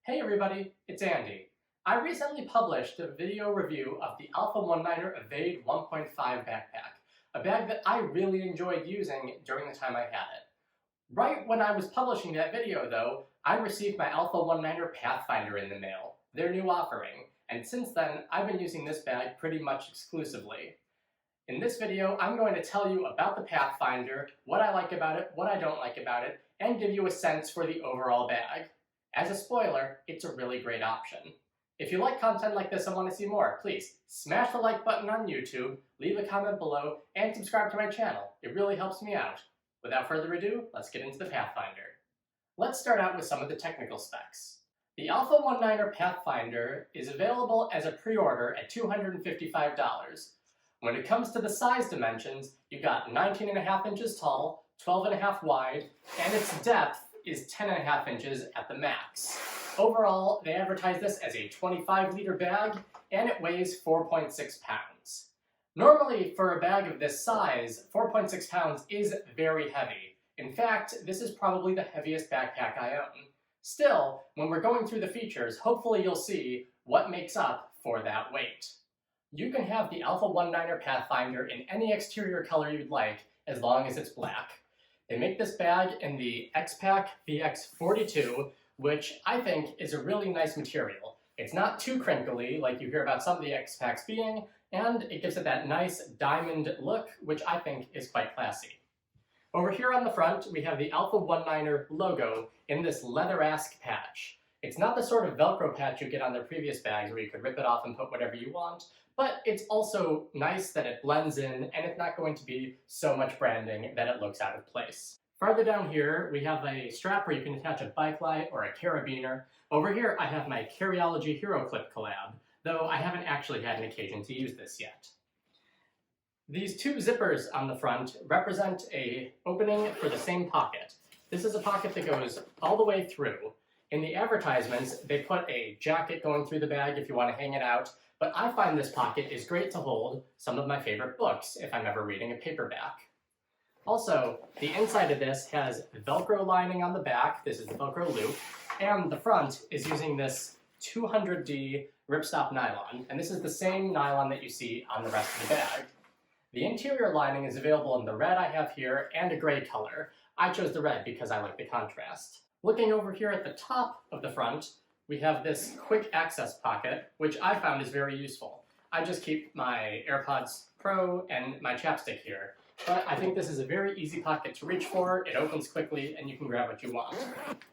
Hey everybody, it's Andy. I recently published a video review of the Alpha One Niner Evade 1.5 backpack, a bag that I really enjoyed using during the time I had it. Right when I was publishing that video though, I received my Alpha One Niner Pathfinder in the mail, their new offering, and since then I've been using this bag pretty much exclusively. In this video, I'm going to tell you about the Pathfinder, what I like about it, what I don't like about it, and give you a sense for the overall bag. As a spoiler, it's a really great option. If you like content like this and want to see more, please smash the like button on YouTube, leave a comment below, and subscribe to my channel. It really helps me out. Without further ado, let's get into the Pathfinder. Let's start out with some of the technical specs. The Alpha One Niner Pathfinder is available as a pre-order at $255. When it comes to the size dimensions, you've got 19.5 inches tall, 12.5 wide, and its depth is 10.5 inches at the max. Overall, they advertise this as a 25-liter bag, and it weighs 4.6 pounds. Normally, for a bag of this size, 4.6 pounds is very heavy. In fact, this is probably the heaviest backpack I own. Still, when we're going through the features, hopefully you'll see what makes up for that weight. You can have the Alpha One Niner Pathfinder in any exterior color you'd like, as long as it's black. They make this bag in the X-Pack VX42, which I think is a really nice material. It's not too crinkly like you hear about some of the X-Packs being, and it gives it that nice diamond look, which I think is quite classy. Over here on the front, we have the Alpha One Niner logo in this leather-esque patch. It's not the sort of Velcro patch you get on their previous bags where you could rip it off and put whatever you want, but it's also nice that it blends in and it's not going to be so much branding that it looks out of place. Farther down here, we have a strap where you can attach a bike light or a carabiner. Over here, I have my Carryology Hero Clip collab, though I haven't actually had an occasion to use this yet. These two zippers on the front represent an opening for the same pocket. This is a pocket that goes all the way through. In the advertisements, they put a jacket going through the bag if you want to hang it out, but I find this pocket is great to hold some of my favorite books if I'm ever reading a paperback. Also, the inside of this has Velcro lining on the back, this is the Velcro loop, and the front is using this 200D ripstop nylon, and this is the same nylon that you see on the rest of the bag. The interior lining is available in the red I have here and a gray color. I chose the red because I like the contrast. Looking over here at the top of the front, we have this quick access pocket, which I found is very useful. I just keep my AirPods Pro and my chapstick here, but I think this is a very easy pocket to reach for, it opens quickly, and you can grab what you want.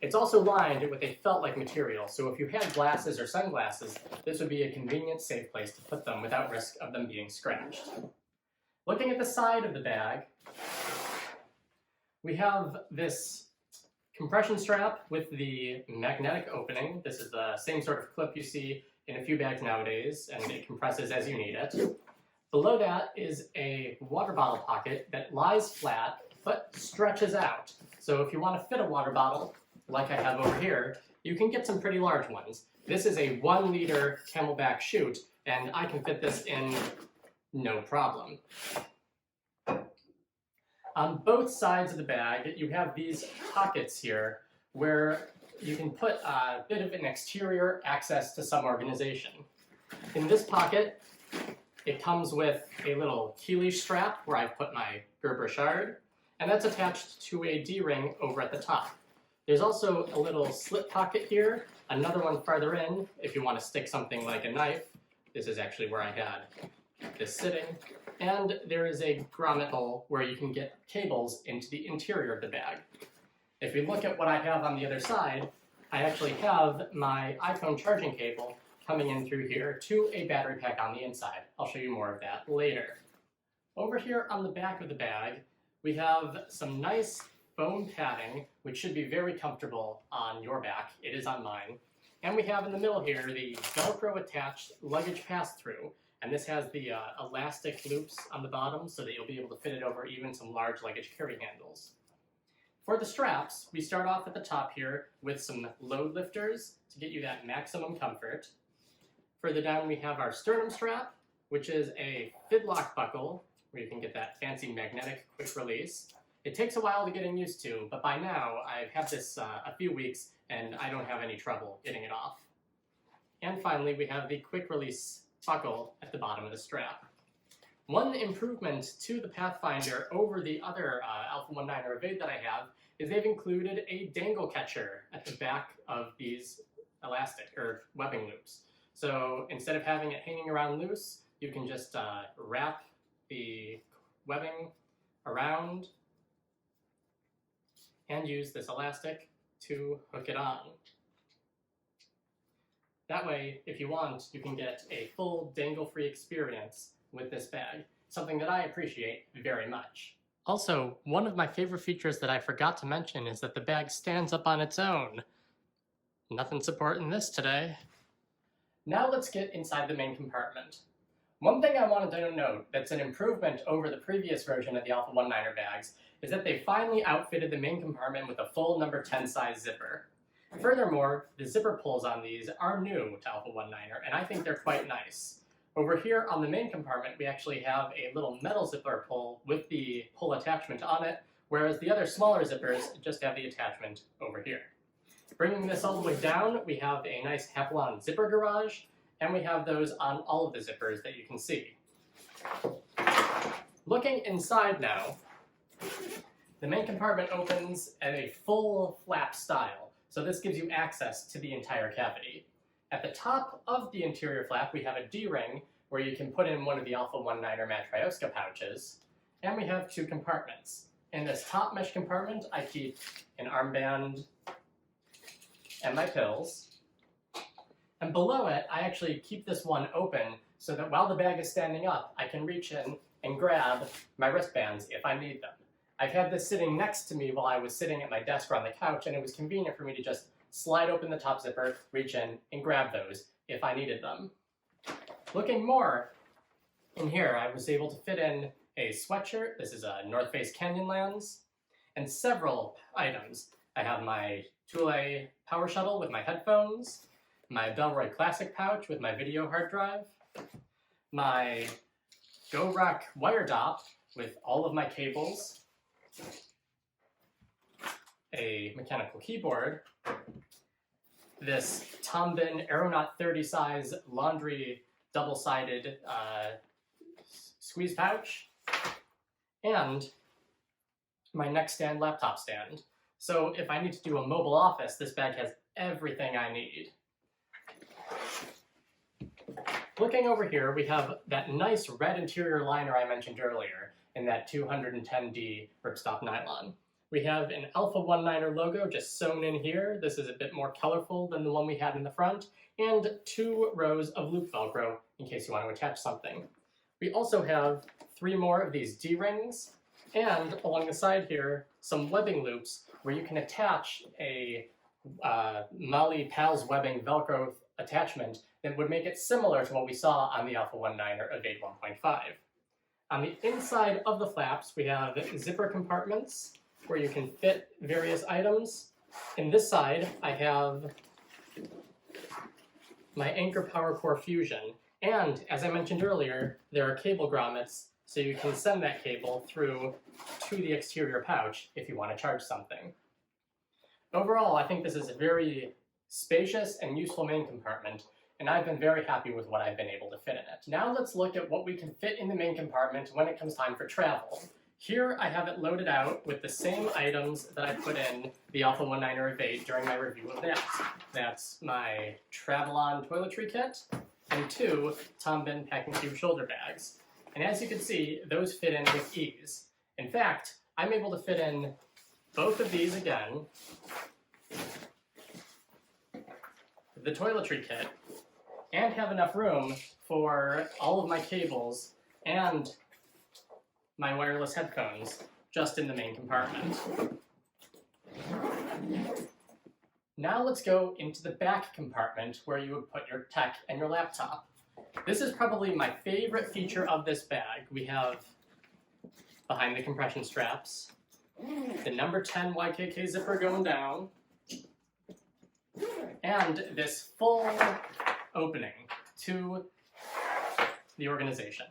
It's also lined with a felt-like material, so if you had glasses or sunglasses, this would be a convenient, safe place to put them without risk of them being scratched. Looking at the side of the bag, we have this compression strap with the magnetic opening. This is the same sort of clip you see in a few bags nowadays, and it compresses as you need it. Below that is a water bottle pocket that lies flat but stretches out. So if you want to fit a water bottle, like I have over here, you can get some pretty large ones. This is a 1 liter Camelback chute, and I can fit this in no problem. On both sides of the bag, you have these pockets here where you can put a bit of an exterior access to some organization. In this pocket, it comes with a little key leash strap where I've put my Gerber shard, and that's attached to a D-ring over at the top. There's also a little slip pocket here, another one farther in if you want to stick something like a knife. This is actually where I had this sitting. And there is a grommet hole where you can get cables into the interior of the bag. If you look at what I have on the other side, I actually have my iPhone charging cable coming in through here to a battery pack on the inside. I'll show you more of that later. Over here on the back of the bag, we have some nice foam padding, which should be very comfortable on your back. It is on mine. And we have in the middle here the Velcro attached luggage pass-through. And this has the elastic loops on the bottom so that you'll be able to fit it over even some large luggage carry handles. For the straps, we start off at the top here with some load lifters to get you that maximum comfort. Further down we have our sternum strap, which is a fidlock buckle where you can get that fancy magnetic quick release. It takes a while to get used to, but by now I've had this a few weeks and I don't have any trouble getting it off. And finally, we have the quick release buckle at the bottom of the strap. One improvement to the Pathfinder over the other Alpha One Niner Evade that I have is they've included a dangle catcher at the back of these elastic or webbing loops. So instead of having it hanging around loose, you can just wrap the webbing around and use this elastic to hook it on. That way, if you want, you can get a full dangle-free experience with this bag, something that I appreciate very much. Also, one of my favorite features that I forgot to mention is that the bag stands up on its own. Nothing supporting this today. Now let's get inside the main compartment. One thing I wanted to note that's an improvement over the previous version of the Alpha One Niner bags is that they finally outfitted the main compartment with a full number 10 size zipper. Furthermore, the zipper pulls on these are new to Alpha One Niner, and I think they're quite nice. Over here on the main compartment, we actually have a little metal zipper pull with the pull attachment on it, whereas the other smaller zippers just have the attachment over here. Bringing this all the way down, we have a nice Teflon zipper garage, and we have those on all of the zippers that you can see. Looking inside now, the main compartment opens at a full flap style, so this gives you access to the entire cavity. At the top of the interior flap, we have a D-ring where you can put in one of the Alpha One Niner Matryoshka pouches, and we have two compartments. In this top mesh compartment, I keep an armband and my pills. And below it, I actually keep this one open so that while the bag is standing up, I can reach in and grab my wristbands if I need them. I've had this sitting next to me while I was sitting at my desk or on the couch, and it was convenient for me to just slide open the top zipper, reach in, and grab those if I needed them. Looking more in here, I was able to fit in a sweatshirt. This is a North Face Canyonlands, and several items. I have my Thule Power Shuttle with my headphones, my Bellroy Classic pouch with my video hard drive, my GoRock wire dop with all of my cables, a mechanical keyboard, this Tombin Aeronaut 30 size laundry double-sided squeeze pouch, and my neck stand laptop stand. So if I need to do a mobile office, this bag has everything I need. Looking over here, we have that nice red interior liner I mentioned earlier in that 210D ripstop nylon. We have an Alpha One Niner logo just sewn in here. This is a bit more colorful than the one we had in the front, and 2 rows of loop Velcro in case you want to attach something. We also have 3 more of these D-rings, and along the side here, some webbing loops where you can attach a Molly Pals webbing Velcro attachment that would make it similar to what we saw on the Alpha One Niner Evade 1.5. On the inside of the flaps, we have zipper compartments where you can fit various items. In this side, I have my Anchor Power Core Fusion, and as I mentioned earlier, there are cable grommets, so you can send that cable through to the exterior pouch if you want to charge something. Overall, I think this is a very spacious and useful main compartment, and I've been very happy with what I've been able to fit in it. Now let's look at what we can fit in the main compartment when it comes time for travel. Here I have it loaded out with the same items that I put in the Alpha One Niner Evade during my review of that. That's my Travel-On toiletry kit and 2 Tombin Packing Cube shoulder bags. And as you can see, those fit in with ease. In fact, I'm able to fit in both of these again, the toiletry kit, and have enough room for all of my cables and my wireless headphones just in the main compartment. Now let's go into the back compartment where you would put your tech and your laptop. This is probably my favorite feature of this bag. We have, behind the compression straps, the number 10 YKK zipper going down, and this full opening to the organization.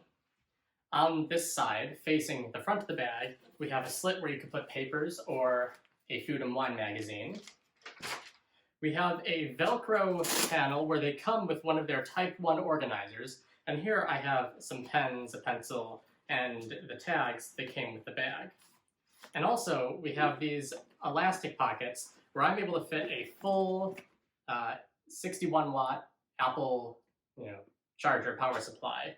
On this side, facing the front of the bag, we have a slit where you can put papers or a food and wine magazine. We have a Velcro panel where they come with one of their Type 1 organizers, and here I have some pens, a pencil, and the tags that came with the bag. And also, we have these elastic pockets where I'm able to fit a full 61-watt Apple charger power supply.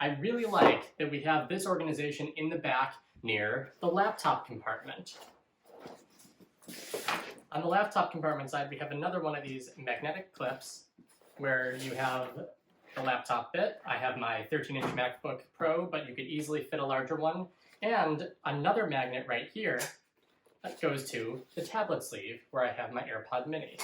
I really like that we have this organization in the back near the laptop compartment. On the laptop compartment side, we have another one of these magnetic clips where you have the laptop bit. I have my 13-inch MacBook Pro, but you could easily fit a larger one. And another magnet right here that goes to the tablet sleeve where I have my AirPod Mini.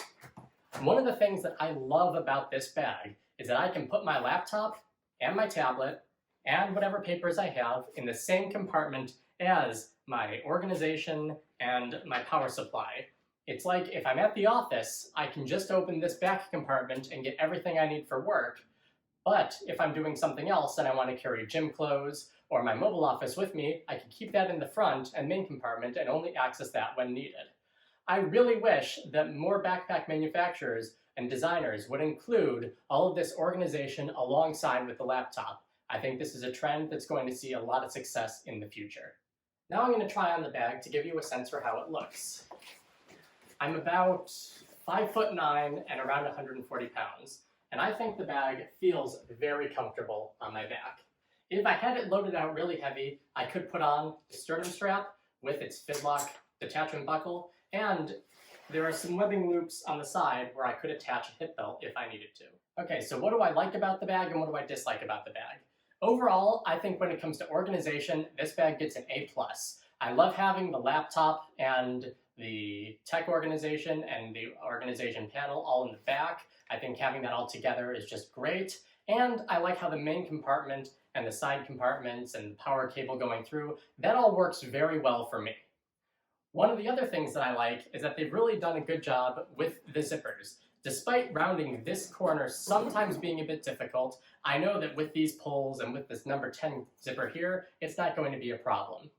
One of the things that I love about this bag is that I can put my laptop and my tablet and whatever papers I have in the same compartment as my organization and my power supply. It's like if I'm at the office, I can just open this back compartment and get everything I need for work. But if I'm doing something else and I want to carry gym clothes or my mobile office with me, I can keep that in the front and main compartment and only access that when needed. I really wish that more backpack manufacturers and designers would include all of this organization alongside with the laptop. I think this is a trend that's going to see a lot of success in the future. Now I'm going to try on the bag to give you a sense for how it looks. I'm about 5'9" and around 140 pounds, and I think the bag feels very comfortable on my back. If I had it loaded out really heavy, I could put on the sternum strap with its fidlock detachment buckle, and there are some webbing loops on the side where I could attach a hip belt if I needed to. Okay, so what do I like about the bag and what do I dislike about the bag? Overall, I think when it comes to organization, this bag gets an A+. I love having the laptop and the tech organization and the organization panel all in the back. I think having that all together is just great. And I like how the main compartment and the side compartments and the power cable going through, that all works very well for me. One of the other things that I like is that they've really done a good job with the zippers. Despite rounding this corner sometimes being a bit difficult, I know that with these pulls and with this number 10 zipper here, it's not going to be a problem.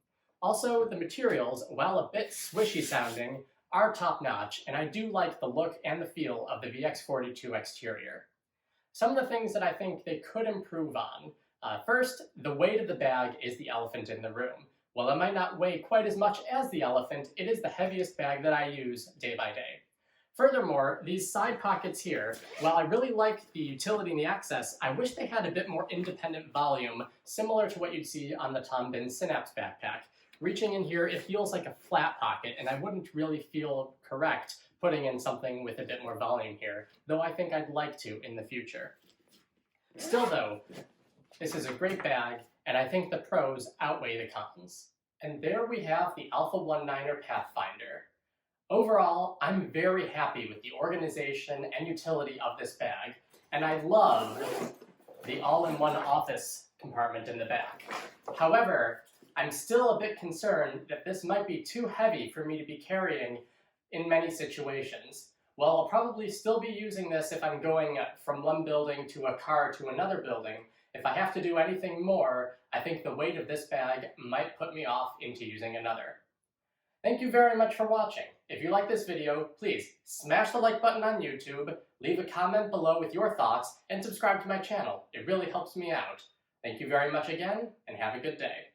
Also, the materials, while a bit swishy sounding, are top-notch, and I do like the look and the feel of the VX42 exterior. Some of the things that I think they could improve on. First, the weight of the bag is the elephant in the room. While it might not weigh quite as much as the elephant, it is the heaviest bag that I use day by day. Furthermore, these side pockets here, while I really like the utility and the access, I wish they had a bit more independent volume, similar to what you'd see on the Tom Bin Synapse backpack. Reaching in here, it feels like a flat pocket, and I wouldn't really feel correct putting in something with a bit more volume here, though I think I'd like to in the future. Still though, this is a great bag, and I think the pros outweigh the cons. And there we have the Alpha One Niner Pathfinder. Overall, I'm very happy with the organization and utility of this bag, and I love the all-in-one office compartment in the back. However, I'm still a bit concerned that this might be too heavy for me to be carrying in many situations. While I'll probably still be using this if I'm going from one building to a car to another building, if I have to do anything more, I think the weight of this bag might put me off into using another. Thank you very much for watching. If you like this video, please smash the like button on YouTube, leave a comment below with your thoughts, and subscribe to my channel. It really helps me out. Thank you very much again, and have a good day.